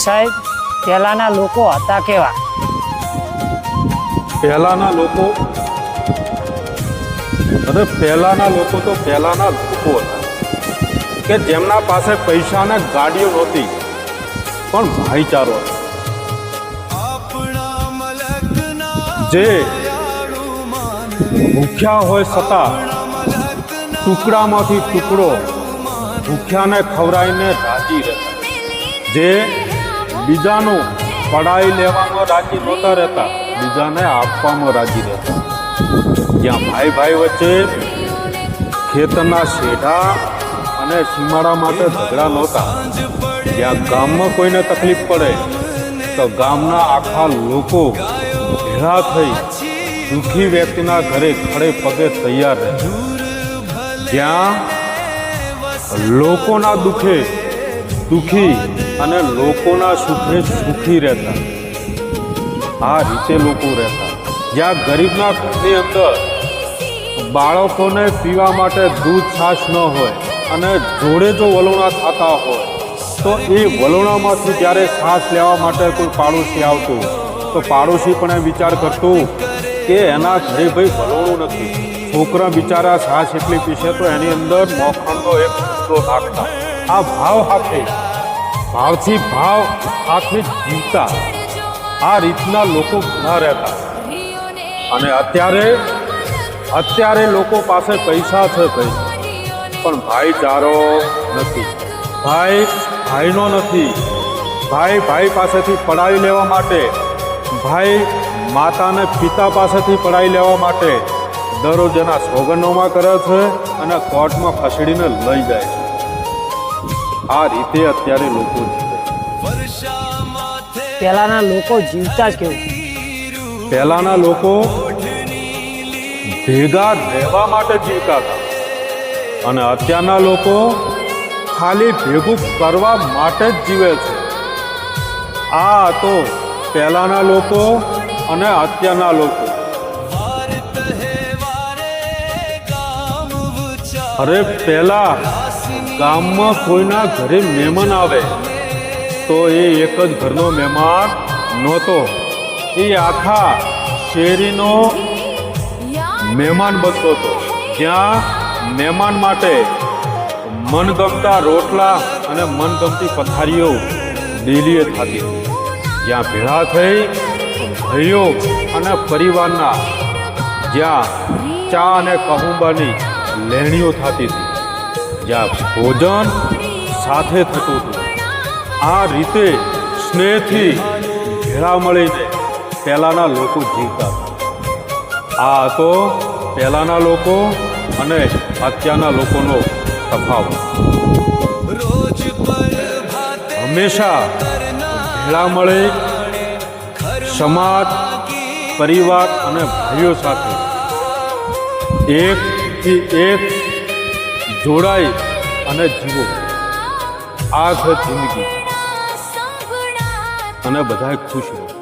સાહેબ, પહેલાના લોકો હતા કેવા? પહેલાના લોકો તો પહેલાના લોકો હતા કે જેમના પાસે પૈસા ને ગાડીઓ નહોતી પણ ભાઈચારો હતો. જે ભૂખ્યા હોય છતાં ટુકડામાંથી ટુકડો ભૂખ્યાને ખવડાવીને રાજી રહેતા. જે બીજાનું પડાઈ લેવામાં રાજી નહોતા રહેતા, બીજાને આપવામાં રાજી રહેતા. જ્યાં ભાઈ ભાઈ વચ્ચે ખેતરના શેઢા અને સીમાડા માટે ઝઘડા નહોતા, જ્યાં ગામમાં કોઈને તકલીફ પડે તો ગામના આખા લોકો ભેળા થઈ દુઃખી વ્યક્તિના ઘરે ખડે પગે તૈયાર રહે. જ્યાં લોકોના દુઃખે દુઃખી અને લોકોના સુખે સુખી રહેતા. આ રીતે લોકો રહેતા. જ્યાં ગરીબના ઘરની અંદર બાળકોને પીવા માટે દૂધ છાશ ન હોય અને જોડે જો વલોણા થતા હોય તો એ વલોણામાંથી જ્યારે છાશ લેવા માટે કોઈ પાડોશી આવતું તો પાડોશી પણ એ વિચાર કરતું કે એના ઘરે ભાઈ વલોણું નથી, છોકરા બિચારા છાશ એટલી પીશે તો એની અંદર મોખણનો એક ટુકડો નાખતા. આ ભાવ ભાવથી ભાવ સાથે જીવતા. આ રીતના લોકો ઘણા રહેતા. અને અત્યારે લોકો પાસે પૈસા છે ભાઈ, પણ ભાઈચારો નથી. ભાઈનો નથી. ભાઈ પાસેથી પડાવી લેવા માટે, ભાઈ માતાને પિતા પાસેથી પડાવી લેવા માટે દરરોજ એના સોગંદનામા કરે છે અને કોર્ટમાં ખસેડીને લઈ જાય છે. આ રીતે અત્યારે લોકો જીવે. પહેલાના લોકો જીવતા કેવું? પહેલાના લોકો ભેગા રહેવા માટે જીવતા હતા અને અત્યારના લોકો ખાલી ભેગું કરવા માટે જ જીવે છે. આ તો પહેલાના લોકો અને અત્યારના લોકો. અરે પહેલા ગામમાં કોઈના ઘરે મહેમાન આવે તો એ એક જ ઘરનો મહેમાન નહોતો, એ આખા શેરીનો મહેમાન બનતો હતો. જ્યાં મહેમાન માટે મનગમતા રોટલા અને મનગમતી પથારીઓ ડેલીએ થતી. જ્યાં ભેળા થઈ ભાઈઓ અને પરિવારના જ્યાં ચા અને કહુંબાની લેણીઓ થતી હતી, જ્યાં ભોજન સાથે થતું હતું. આ રીતે સ્નેહથી ભેળા મળીને પહેલાના લોકો જીવતા હતા. આ હતો પહેલાના લોકો અને અત્યારના લોકોનો તફાવત. હંમેશા ભેળા મળી સમાજ, પરિવાર અને ભાઈઓ સાથે એકથી એક જોડાઈ અને જીવો. આ છે જિંદગી અને બધાએ ખુશ રહો.